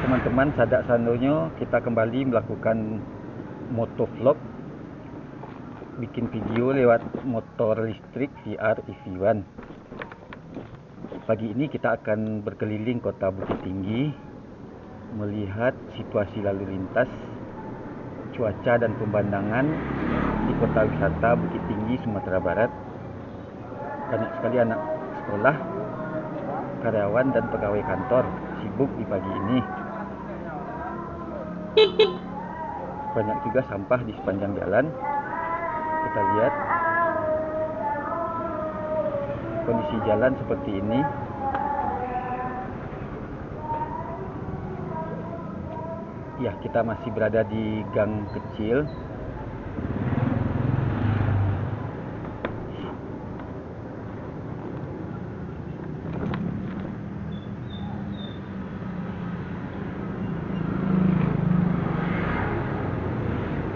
Teman-teman, sadak sandonya kita kembali melakukan motovlog, bikin video lewat motor listrik VR EV1. Pagi ini kita akan berkeliling kota Bukit Tinggi, melihat situasi lalu lintas, cuaca dan pemandangan di kota wisata Bukit Tinggi, Sumatera Barat. Banyak sekali anak sekolah, karyawan dan pegawai kantor sibuk di pagi ini. Banyak juga sampah di sepanjang jalan. Kita lihat kondisi jalan seperti ini. Ya, kita masih berada di gang kecil.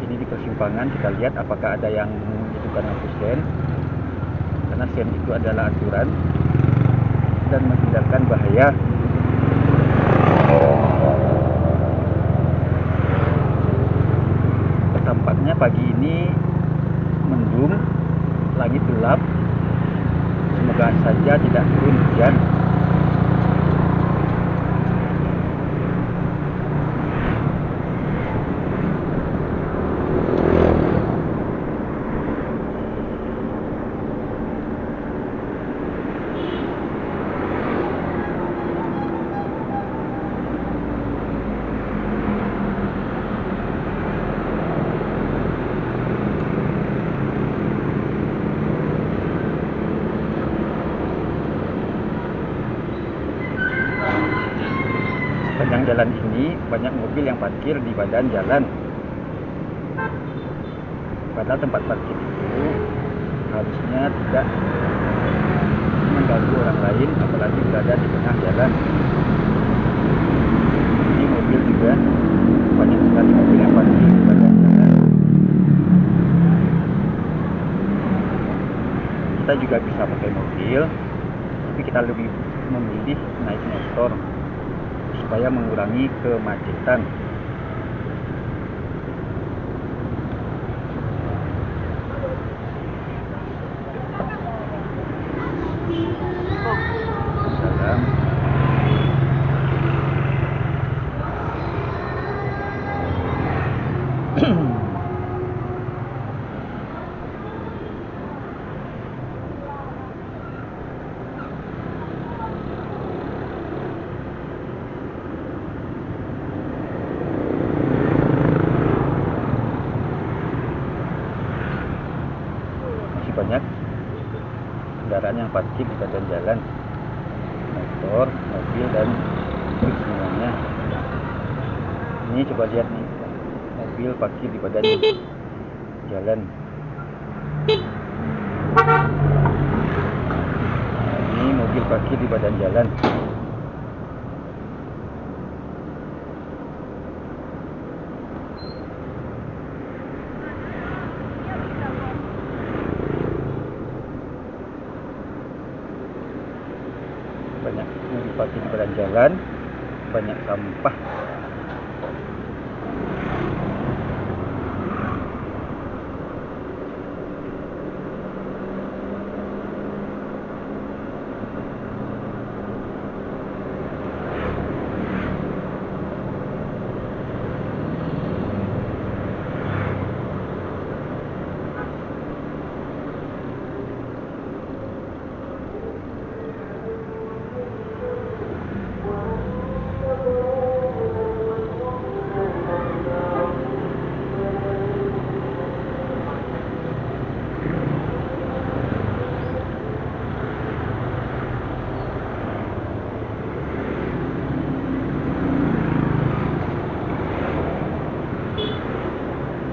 Ini di persimpangan, kita lihat apakah ada yang membutuhkan lampu sen, karena sen itu adalah aturan dan menghindarkan bahaya. Tampaknya pagi ini mendung, langit gelap. Semoga saja tidak turun hujan. Sepanjang jalan ini banyak mobil yang parkir di badan jalan. Padahal tempat parkir itu harusnya tidak mengganggu orang lain, apalagi berada di tengah jalan. Ini mobil juga, banyak sekali mobil yang parkir di badan jalan. Kita juga bisa pakai mobil, tapi kita lebih memilih naik motor supaya mengurangi kemacetan. Salam. Banyak kendaraan yang parkir di badan jalan, motor, mobil, dan truk semuanya. Ini coba lihat nih, mobil parkir di badan jalan. Ini mobil parkir di badan jalan. Banyak mobil parkir di badan jalan, banyak sampah.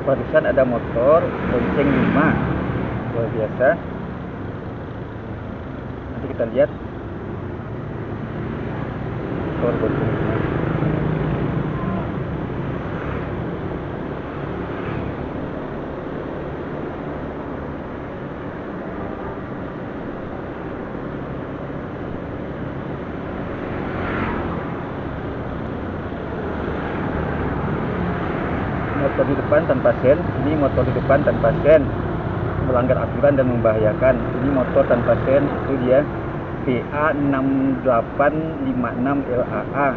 Barusan ada motor bonceng 5, luar biasa. Nanti kita lihat motor bonceng 5. Motor di depan tanpa sen, ini motor di depan tanpa sen, melanggar aturan dan membahayakan. Ini motor tanpa sen, itu dia PA 6856 LAA.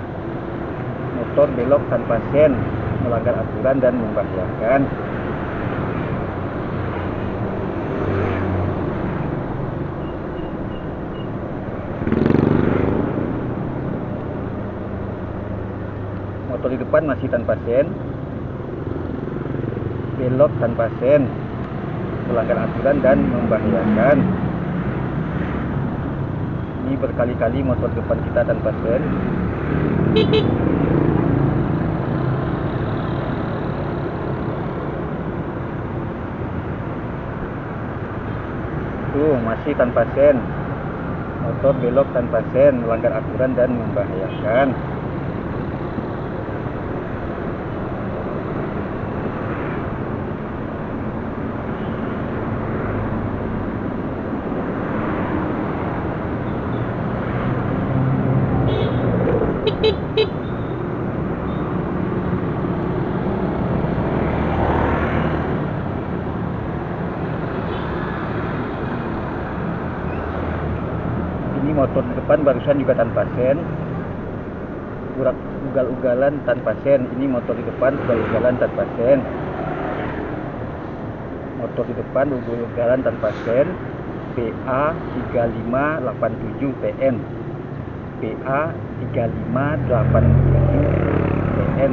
Motor belok tanpa sen, melanggar aturan dan membahayakan. Motor di depan masih tanpa sen, belok tanpa sen, melanggar aturan dan membahayakan. Ini berkali-kali motor depan kita tanpa sen. Tuh, masih tanpa sen. Motor belok tanpa sen, melanggar aturan dan membahayakan. Ini motor di depan barusan juga tanpa sen, ugal-ugalan tanpa sen. Ini motor di depan ugal-ugalan tanpa sen. Motor di depan ugal-ugalan tanpa sen. PA 3587 TN. PA 3587 TN.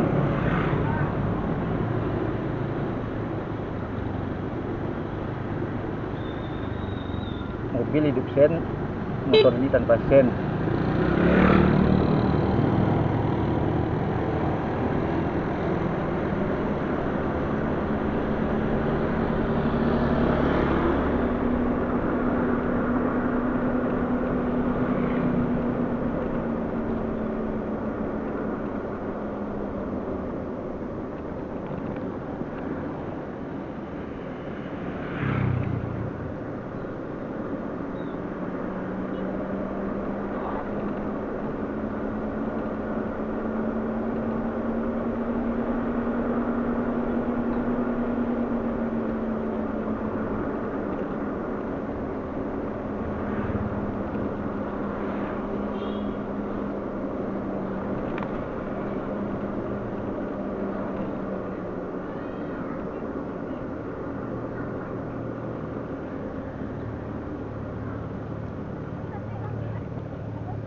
Mobil hidup sen, motor ini tanpa sen.